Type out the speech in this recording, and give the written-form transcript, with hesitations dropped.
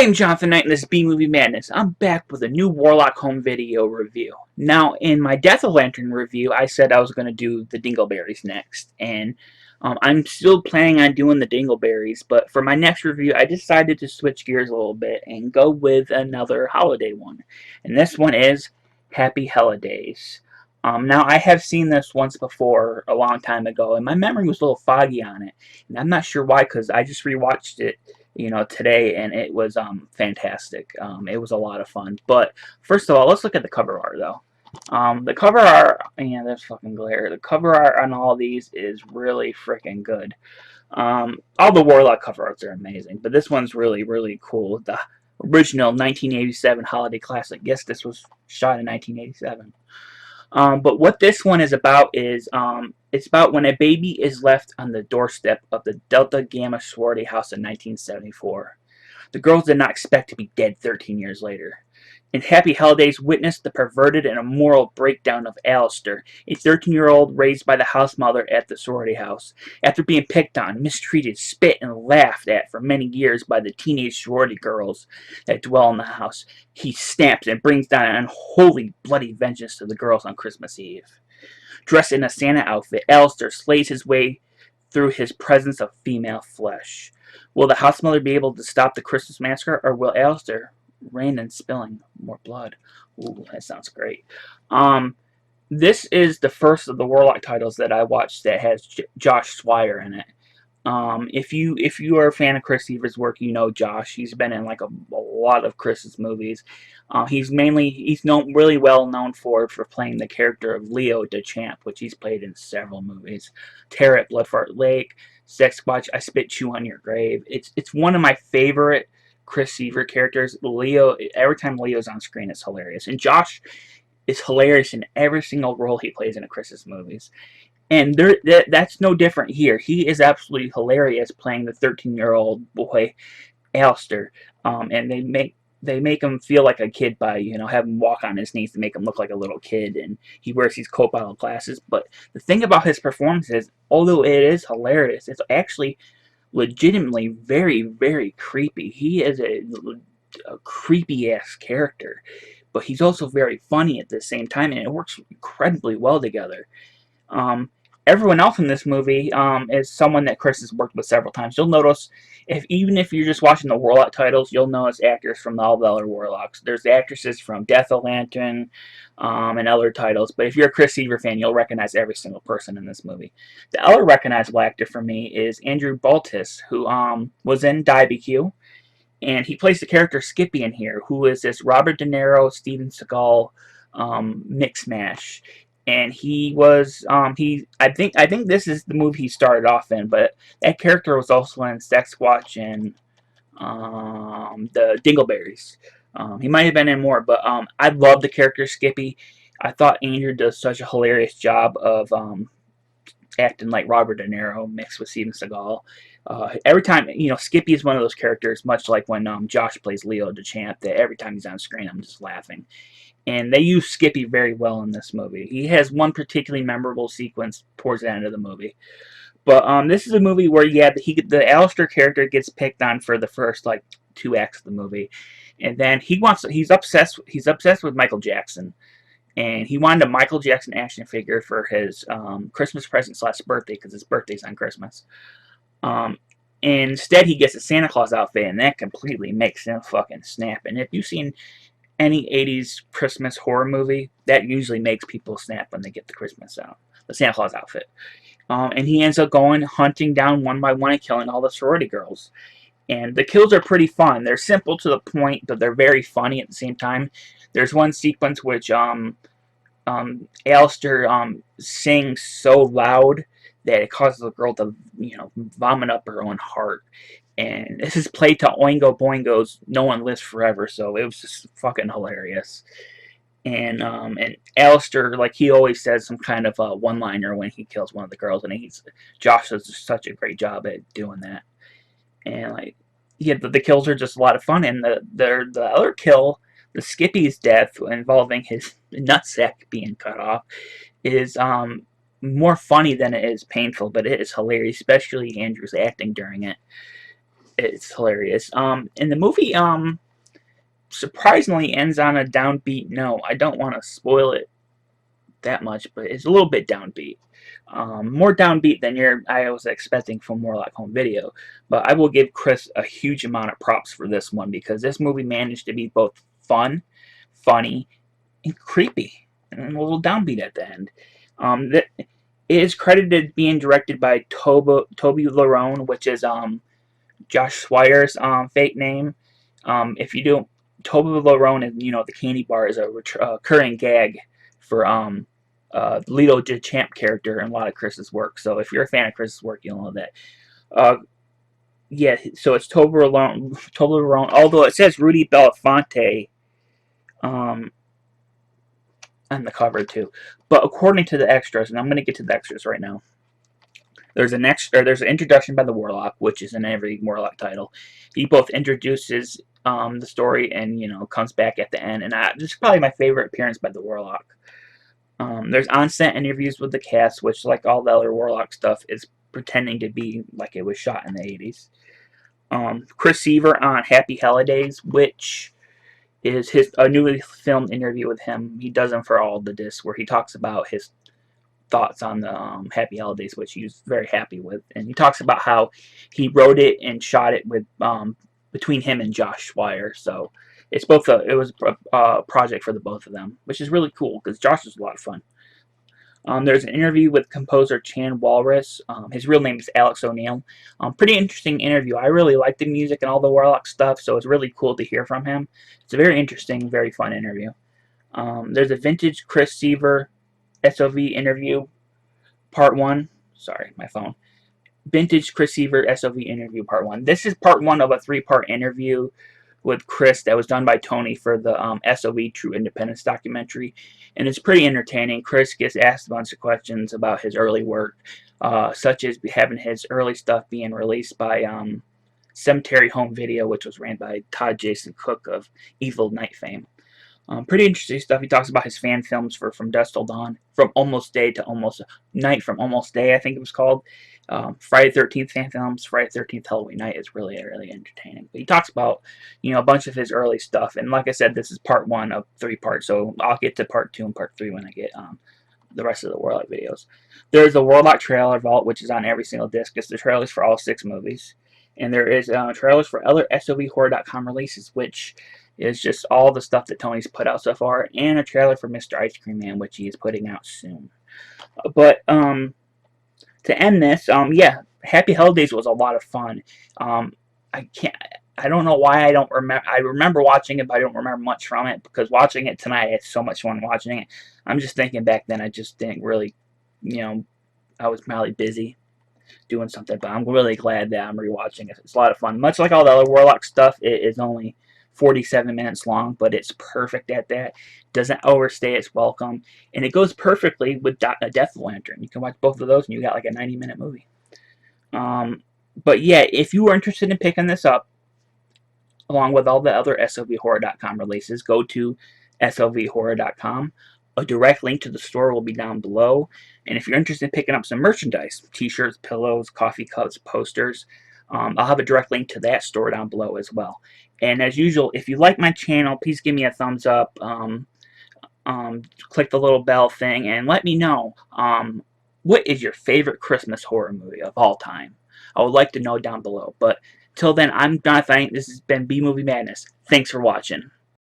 I'm Jonathan Knight in this B-Movie Madness. I'm back with a new Warlock home video review. Now, in my Death of Lantern review, I said I was going to do the Dingleberries next, and I'm still planning on doing the Dingleberries, but for my next review, I decided to switch gears a little bit and go with another holiday one, and this one is Happy Helladays. Now, I have seen this once before, a long time ago, and my memory was a little foggy on it, and I'm not sure why, because I just rewatched it today, and it was fantastic. It was a lot of fun. But first of all, let's look at the cover art though. The cover art, yeah, there's fucking glare. The cover art on all these is really freaking good. All the Warlock cover arts are amazing, but this one's really, really cool. The original 1987 holiday classic. Yes, this was shot in 1987. But what this one is about is it's about when a baby is left on the doorstep of the Delta Gamma sorority house in 1974. The girls did not expect to be dead 13 years later. In Happy Helladays, witness the perverted and immoral breakdown of Alistair, a 13-year-old raised by the house mother at the sorority house. After being picked on, mistreated, spit, and laughed at for many years by the teenage sorority girls that dwell in the house, he snaps and brings down an unholy, bloody vengeance to the girls on Christmas Eve. Dressed in a Santa outfit, Alistair slays his way through his presence of female flesh. Will the house mother be able to stop the Christmas massacre, or will Alistair rain in spilling more blood? Ooh, that sounds great. This is the first of the Warlock titles that I watched that has Josh Swire in it. If you are a fan of Chris Evers' work, you know Josh. He's been in like a lot of Chris's movies. He's really well known for playing the character of Leo DeChamp, which he's played in several movies. Terror at Bloodfart Lake, Sex Watch, I Spit Chew on Your Grave. It's one of my favorite Chris Evers characters. Leo, every time Leo's on screen, it's hilarious, and Josh is hilarious in every single role he plays in a Chris's movies. And that's no different here. He is absolutely hilarious playing the 13-year-old boy, Alistair. And they make him feel like a kid by, have him walk on his knees to make him look like a little kid. And he wears these Copilot glasses. But the thing about his performance is, although it is hilarious, it's actually legitimately very, very creepy. He is a creepy-ass character. But he's also very funny at the same time, and it works incredibly well together. Everyone else in this movie is someone that Chris has worked with several times. You'll notice, even if you're just watching the Warlock titles, you'll notice actors from all the other Warlocks. There's actresses from Death of Lantern and other titles, but if you're a Chris Evers fan, you'll recognize every single person in this movie. The other recognizable actor for me is Andrew Baltis, who was in DBQ, and he plays the character Skippy in here, who is this Robert De Niro, Steven Seagal mix mash. And he was I think this is the movie he started off in, but that character was also in Sex Watch and the Dingleberries. He might have been in more, but I love the character Skippy. I thought Andrew does such a hilarious job of acting like Robert De Niro mixed with Steven Seagal. Every time, Skippy is one of those characters, much like when Josh plays Leo DeChamp, that every time he's on screen, I'm just laughing. And they use Skippy very well in this movie. He has one particularly memorable sequence towards the end of the movie. But this is a movie where, yeah, the Alistair character gets picked on for the first, like, 2 acts of the movie. And then he's obsessed with Michael Jackson. And he wanted a Michael Jackson action figure for his Christmas present / birthday, because his birthday's on Christmas. And instead, he gets a Santa Claus outfit, and that completely makes him fucking snap. And if you've seen any 80s Christmas horror movie, that usually makes people snap when they get the Santa Claus outfit. And he ends up going hunting down one by one and killing all the sorority girls. And the kills are pretty fun. They're simple to the point, but they're very funny at the same time. There's one sequence which Alistair sings so loud that it causes the girl to, vomit up her own heart. And this is played to Oingo Boingo's No One Lives Forever, so it was just fucking hilarious. And Alistair, like, he always says some kind of one-liner when he kills one of the girls, and Josh does such a great job at doing that. And, like, yeah, the kills are just a lot of fun. And the other kill, the Skippy's death involving his nutsack being cut off, is more funny than it is painful, but it is hilarious, especially Andrew's acting during it. It's hilarious. And the movie surprisingly ends on a downbeat note. I don't want to spoil it that much, but it's a little bit downbeat. More downbeat than I was expecting from Warlock Home Video. But I will give Chris a huge amount of props for this one because this movie managed to be both fun, funny, and creepy, and a little downbeat at the end. That it is credited being directed by Toby Larone, which is Josh Swire's fake name. If you don't, Toby Larone, and the candy bar is a recurring gag for Lito Champ character in a lot of Chris's work. So if you're a fan of Chris's work, you'll know that. Uh, yeah, so it's Toby Larone. Although it says Rudy Belafonte um, on the cover too, but according to the extras, and I'm going to get to the extras right now. There's there's an introduction by the Warlock, which is in every Warlock title. He both introduces the story and comes back at the end, and this is probably my favorite appearance by the Warlock. There's on-set interviews with the cast, which, like all the other Warlock stuff, is pretending to be like it was shot in the 80s. Chris Seaver on Happy Helladays, which is a newly filmed interview with him. He does them for all the discs, where he talks about his thoughts on the Happy Helladays, which he's very happy with, and he talks about how he wrote it and shot it with between him and Josh Swire. So it was a project for the both of them, which is really cool because Josh is a lot of fun. There's an interview with composer Chan Walrus. His real name is Alex O'Neill. Pretty interesting interview. I really like the music and all the Warlock stuff, so it's really cool to hear from him. It's a very interesting, very fun interview. There's a vintage Chris Seaver SOV interview, part 1. Sorry, my phone. Vintage Chris Seaver SOV interview, part 1. This is part 1 of a 3-part interview with Chris that was done by Tony for the SOV True Independence documentary, and it's pretty entertaining. Chris gets asked a bunch of questions about his early work, such as having his early stuff being released by Cemetery Home Video, which was ran by Todd Jason Cook of Evil Night fame. Pretty interesting stuff. He talks about his fan films for From Dusk Till Dawn, From Almost Day to Almost Night, From Almost Day, I think it was called. Friday the 13th fan films, Friday the 13th Halloween Night is really, really entertaining. But he talks about, a bunch of his early stuff. And like I said, this is part 1 of 3 parts. So I'll get to part 2 and part 3 when I get the rest of the Warlock videos. There's the Warlock trailer vault, which is on every single disc. It's the trailers for all 6 movies. And there is trailers for other SOVHorror.com releases, which is just all the stuff that Tony's put out so far, and a trailer for Mr. Ice Cream Man, which he is putting out soon. But to end this, yeah, Happy Helladays was a lot of fun. I don't know why I don't remember. I remember watching it, but I don't remember much from it because watching it tonight, I had so much fun watching it. I'm just thinking back then, I just didn't really, I was probably busy doing something, but I'm really glad that I'm rewatching it. It's a lot of fun. Much like all the other Warlock stuff, it is only 47 minutes long, but it's perfect at that. Doesn't overstay its welcome, and it goes perfectly with Death Lantern. You can watch both of those, and you got like a 90-minute movie. But yeah, if you are interested in picking this up, along with all the other SOVHorror.com releases, go to SOVHorror.com. A direct link to the store will be down below. And if you're interested in picking up some merchandise, t-shirts, pillows, coffee cups, posters, I'll have a direct link to that store down below as well. And as usual, if you like my channel, please give me a thumbs up. Click the little bell thing and let me know what is your favorite Christmas horror movie of all time. I would like to know down below. But till then, I'm Jonathan. This has been B Movie Madness. Thanks for watching.